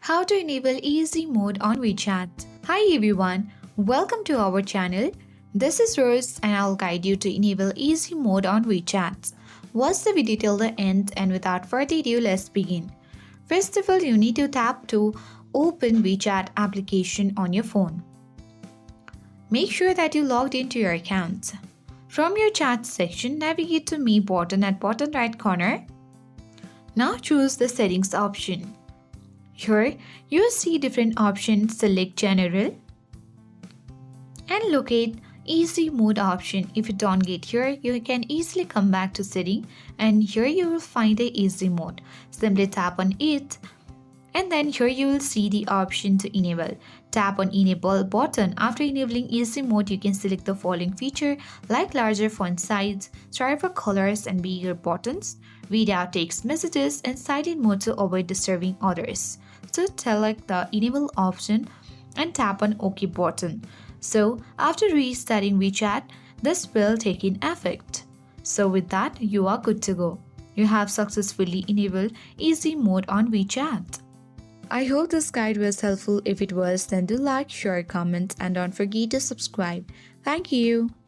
How to enable easy mode on WeChat. Hi everyone, welcome to our channel. This is Rose and I'll guide you to enable easy mode on WeChat. Watch the video till the end and without further ado, let's begin. First of all, you need to tap to open WeChat application on your phone. Make sure that you logged into your account. From your chat section, navigate to Me button at bottom right corner. Now choose the settings option. Here, you see different options. Select General and locate Easy Mode option. If you don't get here, you can easily come back to Setting and here you will find the Easy Mode. Simply tap on it and then here you will see the option to enable. Tap on Enable button. After enabling Easy Mode, you can select the following feature like larger font size, sharper colors and bigger buttons, read out text messages and silent mode to avoid disturbing others. So select the Enable option and tap on OK button. So after restarting WeChat, this will take in effect. So with that, you are good to go. You have successfully enabled Easy Mode on WeChat. I hope this guide was helpful. If it was, then do like, share, comment and don't forget to subscribe. Thank you.